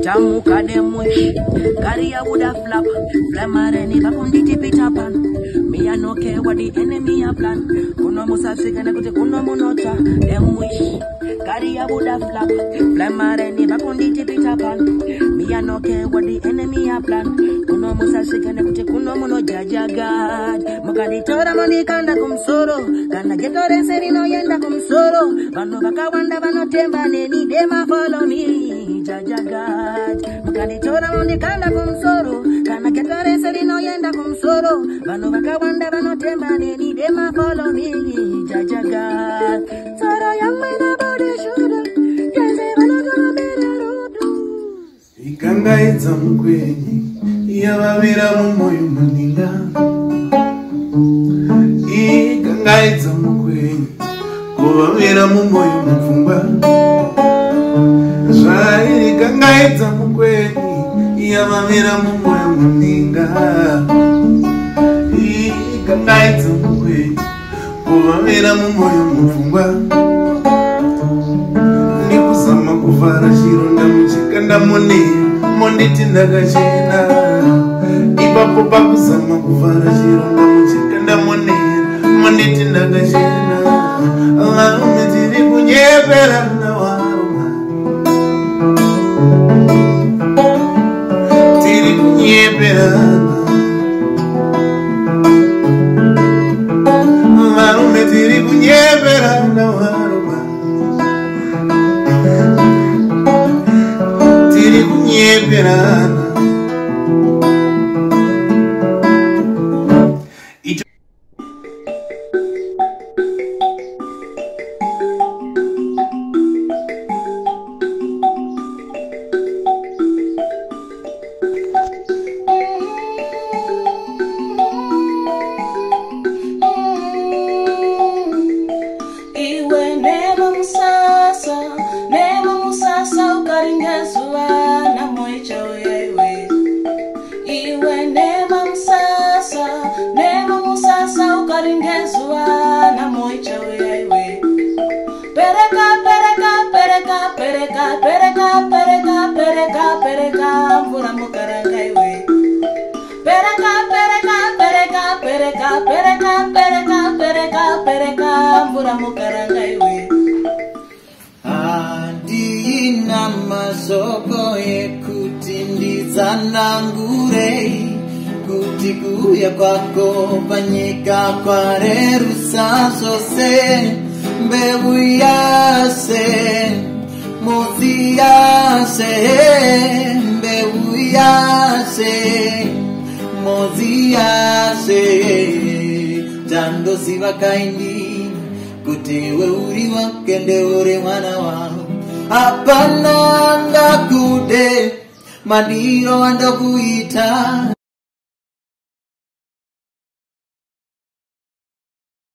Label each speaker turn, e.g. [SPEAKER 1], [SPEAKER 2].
[SPEAKER 1] Jamu kademush, Karia would have flap, Flamareni, Bapundi Tipitapan. Me I no care what the enemy a plan. Kuno Musa Sigana to Kuno Monota, them wish. Karia would have flap, Flamareni, Bapundi Tipitapan. Me I no care what the enemy a plan. Kuno Musa Sigana to Kuno Mono Jajagad. Mokadi Tora Monikanda cum soro, Kana Getore Serino Yenda cum soro. Vano Bakawanda Vano Temba, Neni, Dema follow me, Jajagad. Mukani tora mundi kanda kumsoro, kana ketare seri no yenda kumsoro. Vano bakawanda vano temba neni dema follow me, Jajaga. Toro yamena bode shuda, yenze vano kama mera rodu. Ikanga itza mkwenyi, yavavira mumoyo maninga. Ikanga itza mkwenyi, kuvavira mumoyo mfumba. Zvairi kangaidza mukweni yavavira mumoyo muninga. Kangaidza mukweni kuvavira mumoyo mupfungwa. Ndikuzama kuvhara chironda muchikanda monera monditi ndakachena. Ipapo pakuzama kuvhara chironda muchikanda monera monditi ndakachena. Varume tiri kunyeperana warume tiri kunyeperana. Varume tiri kunyeperana warume tiri kunyeperana.
[SPEAKER 2] Adina mazoko yekutindizana ngurei kuti kuya kwako panyika kwarerusa zvose. Mbeu yase mudzi yase, mbeu yase mudzi yase. Tandoziva kaindi kuti iwe uri wake ndeuri mwana wangu. Hapana ngakude madiro andokuita.